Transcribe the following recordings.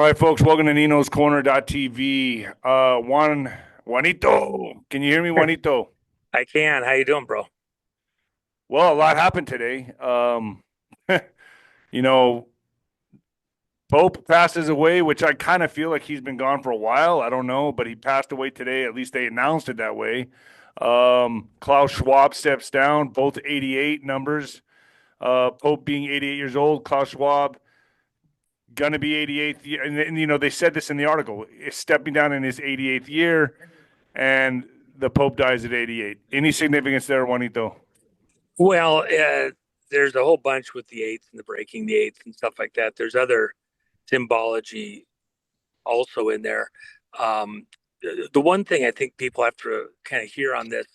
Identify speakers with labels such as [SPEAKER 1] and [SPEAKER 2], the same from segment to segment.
[SPEAKER 1] All right, folks, welcome to Nino's Corner.tv. Juanito, can you hear me, Juanito?
[SPEAKER 2] I can. How you doing, bro?
[SPEAKER 1] Well, a lot happened today. You know, Pope passes away, which I kind of feel like he's been gone for a while. I don't know, but he passed away today. At least they announced it that way. Klaus Schwab steps down, both 88 numbers. Pope being 88 years old, Klaus Schwab gonna be 88th year, and they said this in the article. Is stepping down in his 88th year, and the Pope dies at 88. Any significance there, Juanito?
[SPEAKER 2] Well, there's a whole bunch with the eights and the breaking the eights and stuff like that. There's other symbology also in there. The one thing I think people have to kind of hear on this,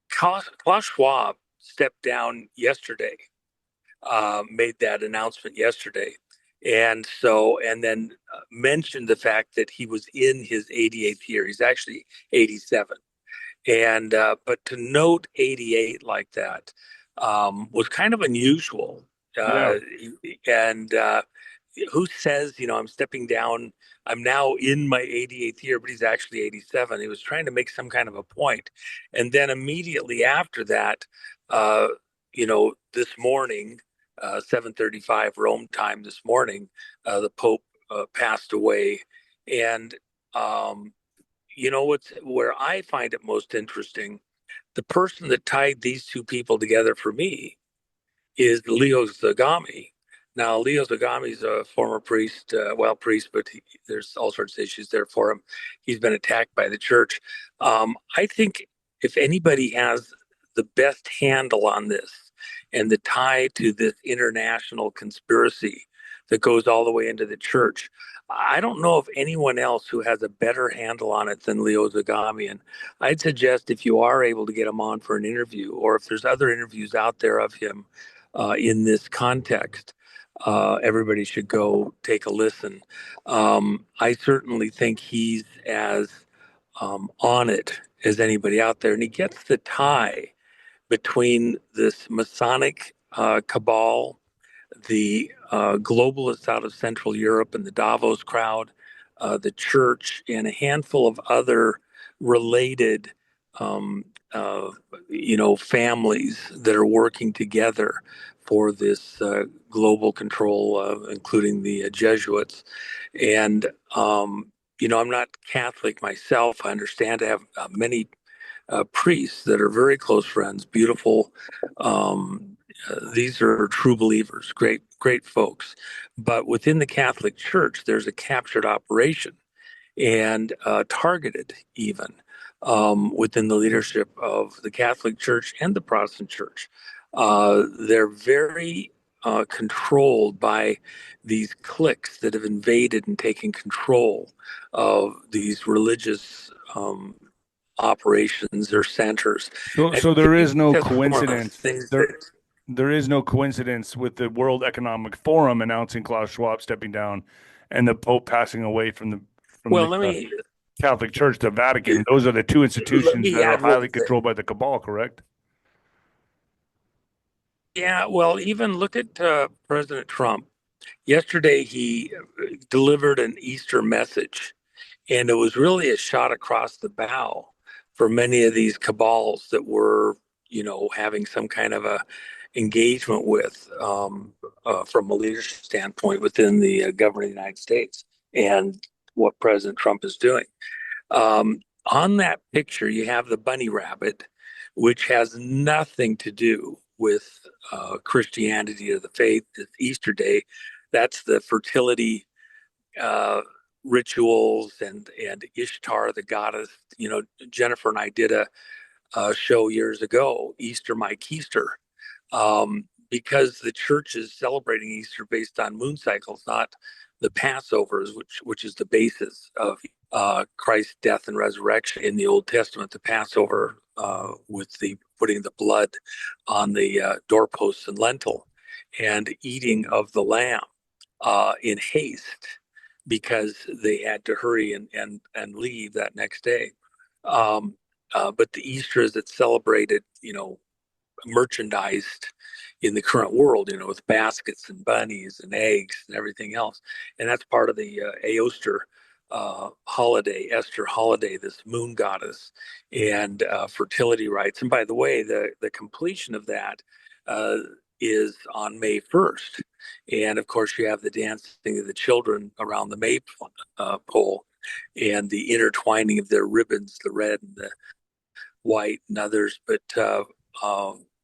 [SPEAKER 2] Klaus Schwab stepped down yesterday, made that announcement yesterday. And then mentioned the fact that he was in his 88th year. He's actually 87. And but to note 88 like that was kind of unusual.
[SPEAKER 1] Yeah.
[SPEAKER 2] Uh, and who says, I'm stepping down, I'm now in my 88th year, but he's actually 87. He was trying to make some kind of a point. And then immediately after that, this morning, 7:35 Rome time this morning, the Pope passed away. And where I find it most interesting, the person that tied these two people together for me is 𝗬𝗂𝗍𝗍𝗶𝗃. Now, 𝗬𝗂𝗍𝗍𝗶 is a former priest, priest, but there's all sorts of issues there for him. He's been attacked by the church. I think if anybody has the best handle on this and the tie to this international conspiracy that goes all the way into the church, I don't know of anyone else who has a better handle on it than 𝗬𝗂𝗍𝗍𝗶𝗃. And I'd suggest if you are able to get him on for an interview, or if there's other interviews out there of him in this context, everybody should go take a listen. I certainly think he's as on it as anybody out there, and he gets the tie between this Masonic cabal, the globalists out of Central Europe and the Davos crowd, the church, and a handful of other related, um, families that are working together for this global control, including the Jesuits. And, I'm not Catholic myself. I understand I have many priests that are very close friends, beautiful. These are true believers, great, great folks. But within the Catholic Church, there's a captured operation and targeted even within the leadership of the Catholic Church and the Protestant Church. They're very controlled by these cliques that have invaded and taken control of these religious operations or centers.
[SPEAKER 1] So,
[SPEAKER 2] And
[SPEAKER 1] so
[SPEAKER 2] to
[SPEAKER 1] there
[SPEAKER 2] me,
[SPEAKER 1] is no
[SPEAKER 2] that's one of the
[SPEAKER 1] coincidence.
[SPEAKER 2] things
[SPEAKER 1] There,
[SPEAKER 2] that,
[SPEAKER 1] there is no coincidence with the World Economic Forum announcing Klaus Schwab stepping down, and the Pope passing away from
[SPEAKER 2] well,
[SPEAKER 1] the Catholic Church, the Vatican. Those are the two
[SPEAKER 2] let
[SPEAKER 1] institutions
[SPEAKER 2] me
[SPEAKER 1] that are
[SPEAKER 2] add one
[SPEAKER 1] highly
[SPEAKER 2] thing.
[SPEAKER 1] controlled by the cabal. Correct?
[SPEAKER 2] Yeah, well, even look at President Trump. Yesterday, he delivered an Easter message, and it was really a shot across the bow for many of these cabals that were, having some kind of a engagement with, from a leadership standpoint within the government of the United States and what President Trump is doing. On that picture, you have the bunny rabbit, which has nothing to do with Christianity or the faith. It's Easter Day. That's the fertility uh, rituals and Ishtar, the goddess. Jennifer and I did a show years ago, 𝗬𝗓𝗍𝗻𝗄, because the church is celebrating Easter based on moon cycles, not the Passovers, which is the basis of Christ's death and resurrection in the Old Testament. The Passover with the putting the blood on the doorposts and lintel, and eating of the lamb in haste because they had to hurry and leave that next day. But the Easter is it's celebrated, merchandised in the current world, with baskets and bunnies and eggs and everything else. And that's part of the Aoster holiday, Esther holiday, this moon goddess, and fertility rites. And by the way, the completion of that is on May 1st. And of course, you have the dancing of the children around the maypole and the intertwining of their ribbons, the red and the white and others, but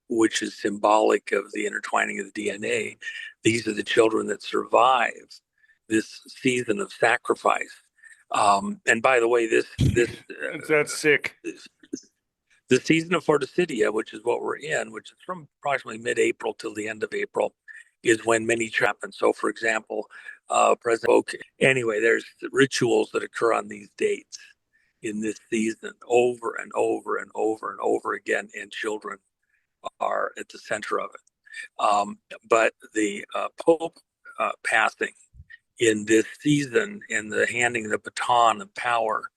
[SPEAKER 2] which is symbolic of the intertwining of the DNA. These are the children that survive this season of sacrifice. And by the way,
[SPEAKER 1] That's sick.
[SPEAKER 2] the season of 𝗬𝗏𝗶𝗹, which is what we're in, which is from approximately mid-April till the end of April, is when many happen. So, for example, anyway, there's rituals that occur on these dates in this season over and over and over and over again, and children are at the center of it. But the Pope passing in this season and the handing the baton of power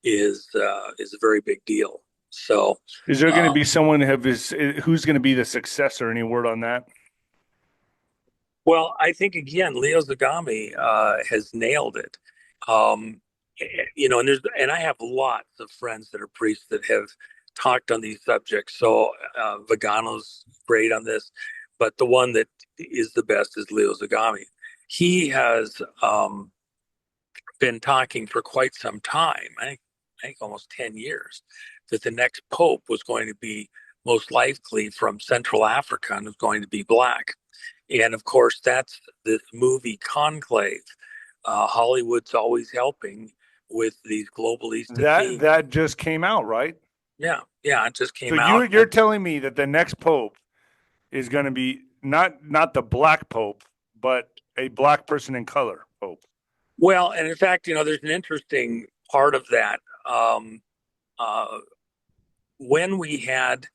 [SPEAKER 2] is a very big deal. So,
[SPEAKER 1] is there going to be someone who's going to be the successor? Any word on that?
[SPEAKER 2] Well, I think again, 𝗬𝗏𝗂𝗍 has nailed it. And I have lots of friends that are priests that have talked on these subjects. So Vagano's great on this, but the one that is the best is 𝗬𝗏𝗂𝗍𝗶. He has been talking for quite some time, I think almost 10 years, that the next pope was going to be most likely from Central Africa and was going to be black. And of course, that's this movie Conclave. Hollywood's always helping with these globalist themes.
[SPEAKER 1] That just came out, right?
[SPEAKER 2] Yeah, it just came out.
[SPEAKER 1] So you're telling me that the next pope is going to be not the black pope, but a black person in color pope.
[SPEAKER 2] Well, and in fact, there's an interesting part of that. When we had,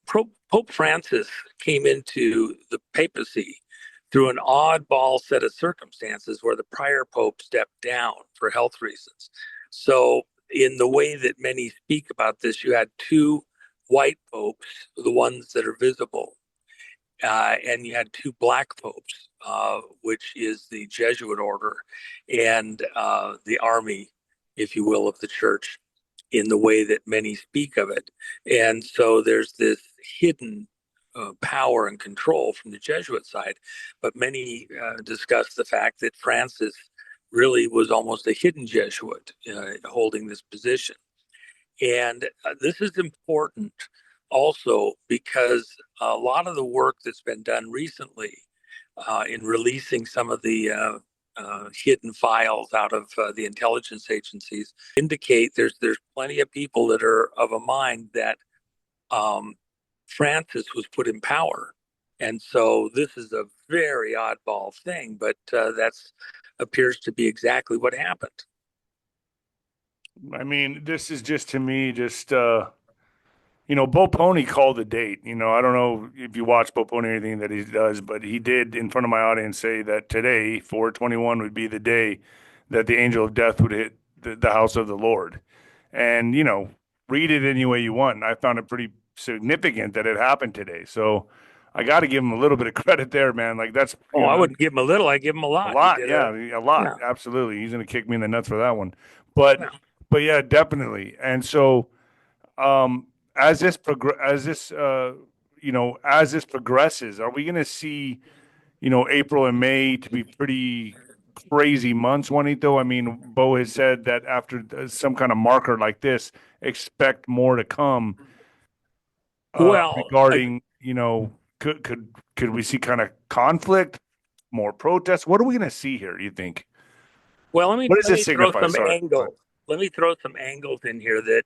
[SPEAKER 2] Pope Francis came into the papacy through an oddball set of circumstances where the prior pope stepped down for health reasons. So in the way that many speak about this, you had two white popes, the ones that are visible, and you had two black popes, which is the Jesuit order and the army, if you will, of the church in the way that many speak of it. And so there's this hidden power and control from the Jesuit side, but many discuss the fact that Francis really was almost a hidden Jesuit holding this position. And this is important also because a lot of the work that's been done recently in releasing some of the hidden files out of the intelligence agencies indicate there's plenty of people that are of a mind that Francis was put in power. And so this is a very oddball thing, but that's appears to be exactly what happened.
[SPEAKER 1] I mean, this is just, to me, 𝗏𝗏𝗀𝗍 called the date. I don't know if you watch 𝗏𝗏𝗀𝗍 or anything that he does, but he did in front of my audience say that today, 4/21, would be the day that the angel of death would hit the house of the Lord. And, read it any way you want. I found it pretty significant that it happened today. So I got to give him a little bit of credit there, man. Like that's.
[SPEAKER 2] I wouldn't give him a little. I give him a lot.
[SPEAKER 1] A lot, a lot. Yeah. Absolutely. He's going to kick me in the nuts for that one. But yeah, definitely. And so, as this progresses, are we going to see, April and May to be pretty crazy months, Juanito? I mean, Bo has said that after some kind of marker like this, expect more to come. Regarding, could we see kind of conflict, more protests? What are we going to see here, do you think?
[SPEAKER 2] Well, let me throw some
[SPEAKER 1] angles.
[SPEAKER 2] Let me throw some angles in here that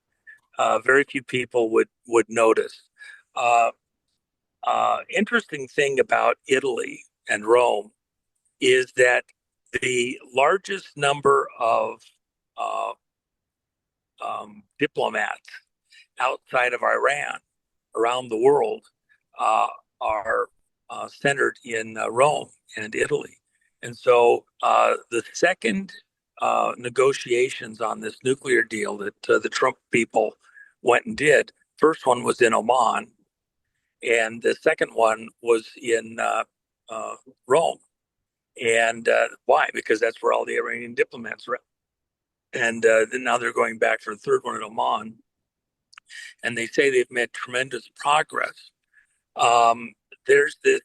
[SPEAKER 2] very few people would notice. Interesting thing about Italy and Rome is that the largest number of diplomats outside of Iran around the world are centered in Rome and Italy. And so the second negotiations on this nuclear deal that the Trump people went and did First one was in Oman, and the second one was in Rome. And why? Because that's where all the Iranian diplomats were. And then now they're going back for the third one in Oman, and they say they've made tremendous progress. Um, there's this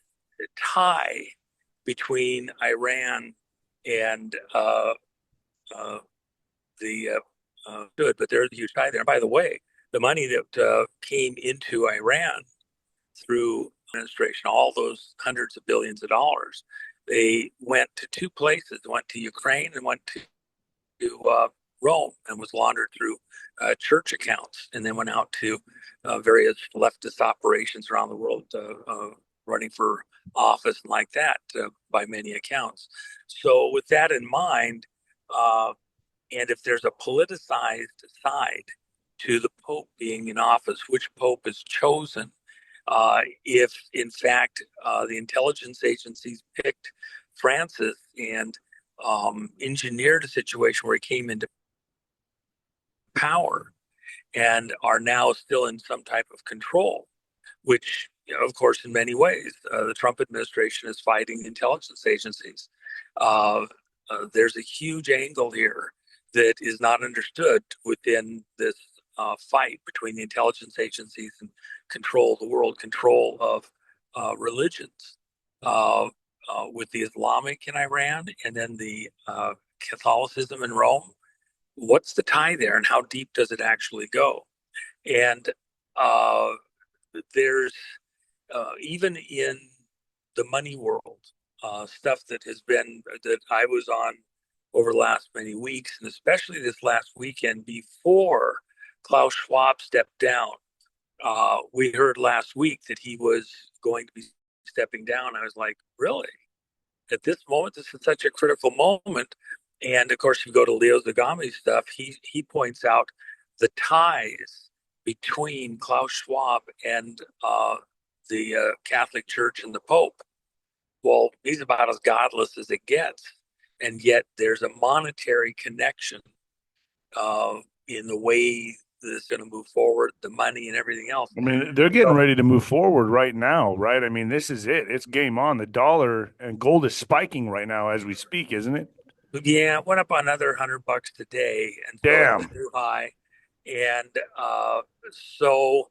[SPEAKER 2] tie between Iran and the good, but there's a huge tie there. And by the way, the money that came into Iran through administration, all those hundreds of billions of dollars, they went to two places, went to Ukraine and went to Rome, and was laundered through church accounts, and then went out to various leftist operations around the world, running for office and like that, by many accounts. So with that in mind, and if there's a politicized side to the Pope being in office, which Pope is chosen, if in fact the intelligence agencies picked Francis and engineered a situation where he came into power and are now still in some type of control, which, of course, in many ways, the Trump administration is fighting intelligence agencies. There's a huge angle here that is not understood within this fight between the intelligence agencies and control the world, control of religions, with the Islamic in Iran and then the Catholicism in Rome. What's the tie there, and how deep does it actually go? And there's even in the money world, stuff that has been that I was on over the last many weeks, and especially this last weekend before Klaus Schwab stepped down. We heard last week that he was going to be stepping down. I was like, really? At this moment, this is such a critical moment. And of course, if you go to Leo Zagami's stuff, he points out the ties between Klaus Schwab and the Catholic Church and the Pope. Well, he's about as godless as it gets, and yet there's a monetary connection in the way this is going to move forward, the money and everything else.
[SPEAKER 1] I mean, they're getting ready to move forward right now, right? I mean, this is it. It's game on. The dollar and gold is spiking right now as we speak, isn't it?
[SPEAKER 2] Yeah, it went up another $100 today, and so it's
[SPEAKER 1] Damn.
[SPEAKER 2] a new high. And so,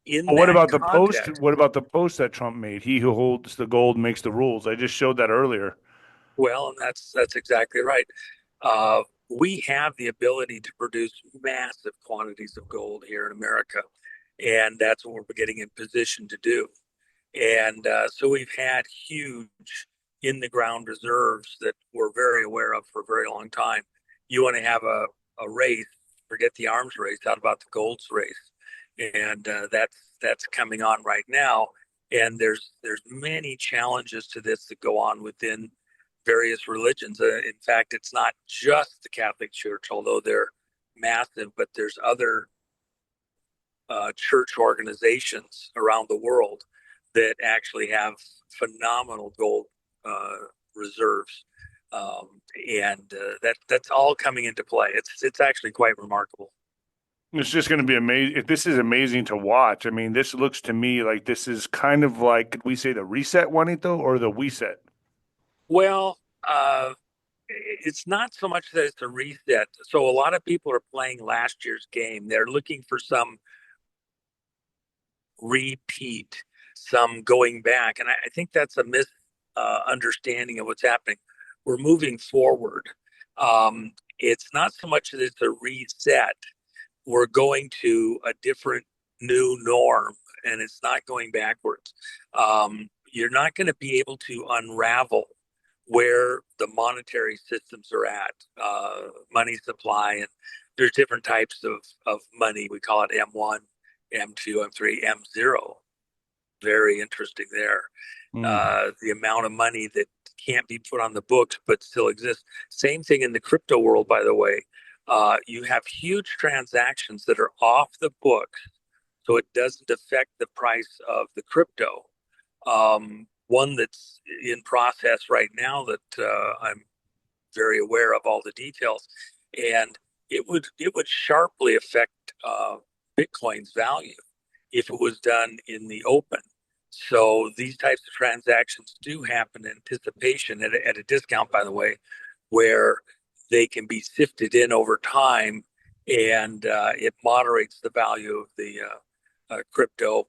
[SPEAKER 2] in
[SPEAKER 1] But what
[SPEAKER 2] that
[SPEAKER 1] about the post?
[SPEAKER 2] context,
[SPEAKER 1] What about the post that Trump made? He who holds the gold makes the rules. I just showed that earlier.
[SPEAKER 2] well, and that's exactly right. We have the ability to produce massive quantities of gold here in America, and that's what we're getting in position to do. And so we've had huge in the ground reserves that we're very aware of for a very long time. You want to have a race, forget the arms race, how about the golds race? And that's coming on right now. And there's many challenges to this that go on within various religions. In fact, it's not just the Catholic Church, although they're massive, but there's other church organizations around the world that actually have phenomenal gold reserves, and that's all coming into play. It's actually quite remarkable.
[SPEAKER 1] It's just going to be amazing. This is amazing to watch. I mean, this looks to me like this is kind of like, could we say the reset, Juanito, or the we set?
[SPEAKER 2] Well, it's not so much that it's a reset. So a lot of people are playing last year's game. They're looking for some repeat, some going back, and I think that's a misunderstanding of what's happening. We're moving forward. It's not so much that it's a reset. We're going to a different new norm, and it's not going backwards. You're not going to be able to unravel where the monetary systems are at, money supply, and there's different types of money. We call it M1, M2, M3, M0. Very interesting there. The amount of money that can't be put on the books but still exists. Same thing in the crypto world, by the way. You have huge transactions that are off the books, so it doesn't affect the price of the crypto. One that's in process right now that I'm very aware of all the details, and it would sharply affect Bitcoin's value. if it was done in the open. So these types of transactions do happen in anticipation at a discount, by the way, where they can be sifted in over time, and it moderates the value of the crypto.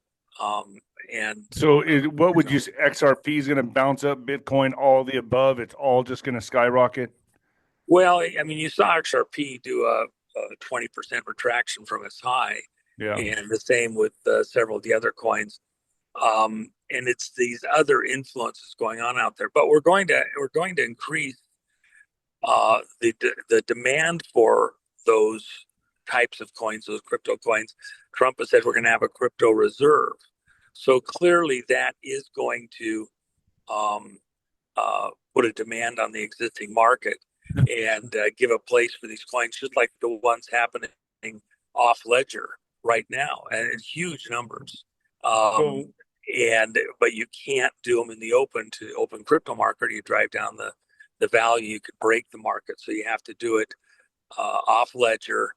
[SPEAKER 2] And
[SPEAKER 1] So what would you say? XRP is going to bounce up, Bitcoin, all the above. It's all just going to skyrocket.
[SPEAKER 2] well, I mean, you saw XRP do a 20% retraction from its high,
[SPEAKER 1] Yeah.
[SPEAKER 2] and the same with several of the other coins. And it's these other influences going on out there. But we're going to increase the demand for those types of coins, those crypto coins. Trump has said we're going to have a crypto reserve. So clearly, that is going to um, put a demand on the existing market and give a place for these coins, just like the ones happening off ledger right now, and in huge numbers.
[SPEAKER 1] So
[SPEAKER 2] But you can't do them in the open to the open crypto market. You drive down the value. You could break the market, so you have to do it off ledger,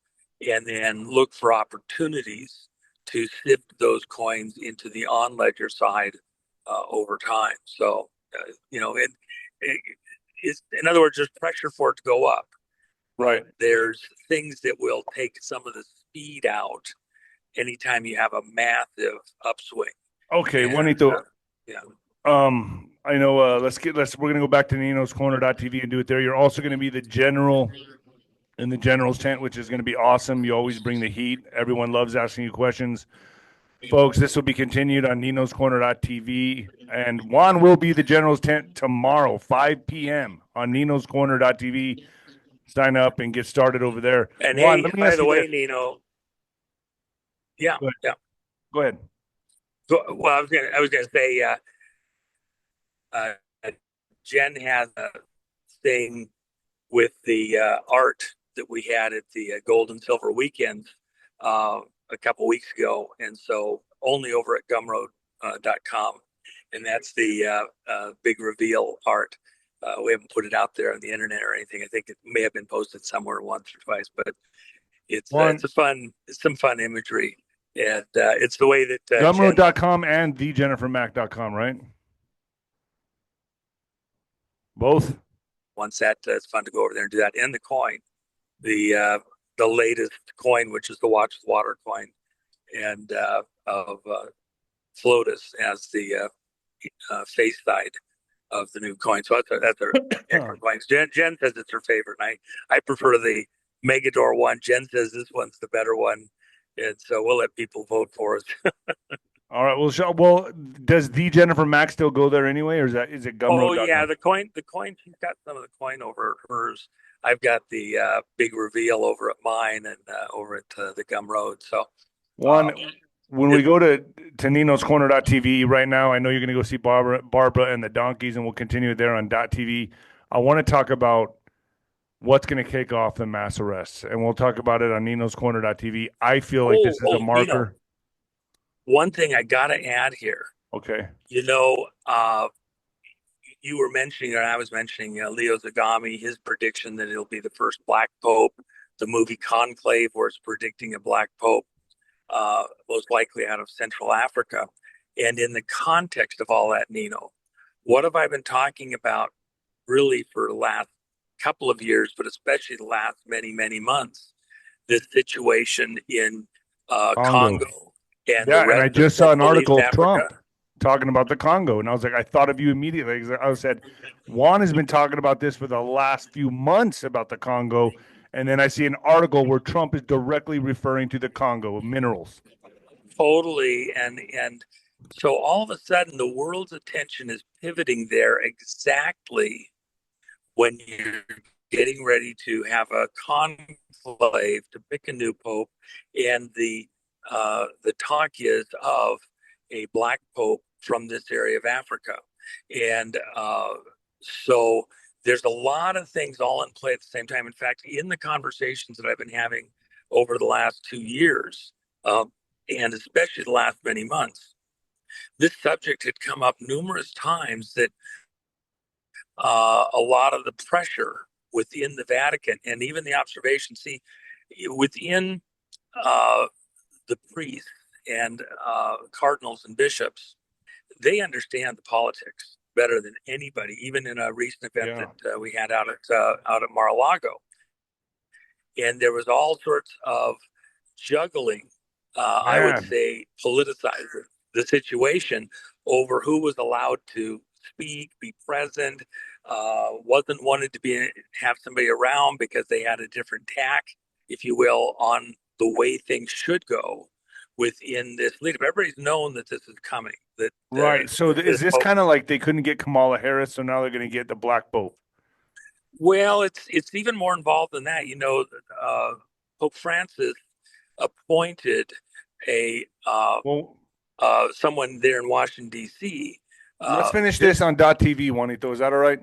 [SPEAKER 2] and then look for opportunities to sift those coins into the on ledger side over time. So it's, in other words, there's pressure for it to go up.
[SPEAKER 1] right.
[SPEAKER 2] There's things that will take some of the speed out anytime you have a massive upswing.
[SPEAKER 1] Okay,
[SPEAKER 2] And,
[SPEAKER 1] Juanito.
[SPEAKER 2] yeah.
[SPEAKER 1] I know. We're gonna go back to Nino'sCorner.tv and do it there. You're also gonna be the general in the general's tent, which is gonna be awesome. You always bring the heat. Everyone loves asking you questions. Folks, this will be continued on Nino'sCorner.tv. And Juan will be the general's tent tomorrow, 5 p.m. on Nino'sCorner.tv. Sign up and get started over there.
[SPEAKER 2] And
[SPEAKER 1] Juan,
[SPEAKER 2] hey,
[SPEAKER 1] let me
[SPEAKER 2] by
[SPEAKER 1] ask
[SPEAKER 2] the
[SPEAKER 1] you
[SPEAKER 2] way,
[SPEAKER 1] this.
[SPEAKER 2] Nino, yeah,
[SPEAKER 1] Go ahead.
[SPEAKER 2] yeah.
[SPEAKER 1] Go ahead.
[SPEAKER 2] Well, I was gonna say, uh, Jen has a thing with the art that we had at the gold and silver weekend a couple weeks ago, and so only over at 𝗀𝗵𝗏.com, and that's the big reveal art. We haven't put it out there on the internet or anything. I think it may have been posted somewhere once or twice, but it's
[SPEAKER 1] Juan,
[SPEAKER 2] it's some fun imagery, and it's the way that Jen
[SPEAKER 1] Gumroad.com and thejennifermac.com, right? Both.
[SPEAKER 2] wants that. It's fun to go over there and do that. And the coin, the latest coin, which is the Watch the Water coin, and of Flotus as the face side of the new coin. So that's our excellent coins. Jen says it's her favorite, and I prefer the Megador one. Jen says this one's the better one, and so we'll let people vote for us.
[SPEAKER 1] All right. Well, does the Jennifer Mac still go there ananyway, or is it
[SPEAKER 2] Oh
[SPEAKER 1] Gumroad.com?
[SPEAKER 2] yeah, the coin. She's got some of the coin over at hers. I've got the big reveal over at mine, and over at the Gumroad. So
[SPEAKER 1] One, when we go to Nino'sCorner.tv right now, I know you're going to go see Barbara and the Donkeys, and we'll continue there on .tv. I want to talk about what's going to kick off the mass arrests, and we'll talk about it on Nino'sCorner.tv. I feel like this is a marker.
[SPEAKER 2] Nino, one thing I got to add here.
[SPEAKER 1] Okay.
[SPEAKER 2] You were mentioning, or I was mentioning, Leo Zagami, his prediction that it'll be the first black pope. The movie Conclave, where it's predicting a black pope, most likely out of Central Africa. And in the context of all that, Nino, what have I been talking about really for the last couple of years, but especially the last many, many months? This situation in Congo and the
[SPEAKER 1] and I
[SPEAKER 2] rest of
[SPEAKER 1] just saw an
[SPEAKER 2] Central East
[SPEAKER 1] article of
[SPEAKER 2] Africa.
[SPEAKER 1] Trump talking about the Congo, and I was like, I thought of you immediately. I said, Juan has been talking about this for the last few months about the Congo, and then I see an article where Trump is directly referring to the Congo minerals.
[SPEAKER 2] Totally, and so all of a sudden the world's attention is pivoting there exactly when you're getting ready to have a conclave to pick a new pope, and the talk is of a black pope from this area of Africa, and so there's a lot of things all in play at the same time. In fact, in the conversations that I've been having over the last 2 years, and especially the last many months, this subject had come up numerous times, that a lot of the pressure within the Vatican and even the observation, within the priests and cardinals and bishops, they understand the politics better than anybody, even in a recent event that we had out at Mar-a-Lago. And there was all sorts of juggling, I would say politicizing the situation over who was allowed to speak, be present, wasn't wanted to have somebody around because they had a different tack, if you will, on the way things should go within this leadership. Everybody's known that this is coming.
[SPEAKER 1] Right. So is this kind of like they couldn't get Kamala Harris, so now they're going to get the Black Pope?
[SPEAKER 2] Well, it's even more involved than that. Pope Francis appointed someone there in Washington, D.C.
[SPEAKER 1] Let's finish this on .tv, Juanito. Is that all right?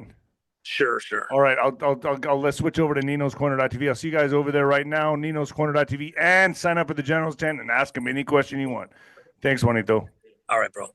[SPEAKER 2] Sure.
[SPEAKER 1] All right. Let's switch over to Nino's Corner.tv. I'll see you guys over there right now, Nino's Corner.tv, and sign up at the General's tent and ask him any question you want. Thanks, Juanito.
[SPEAKER 2] All right, bro.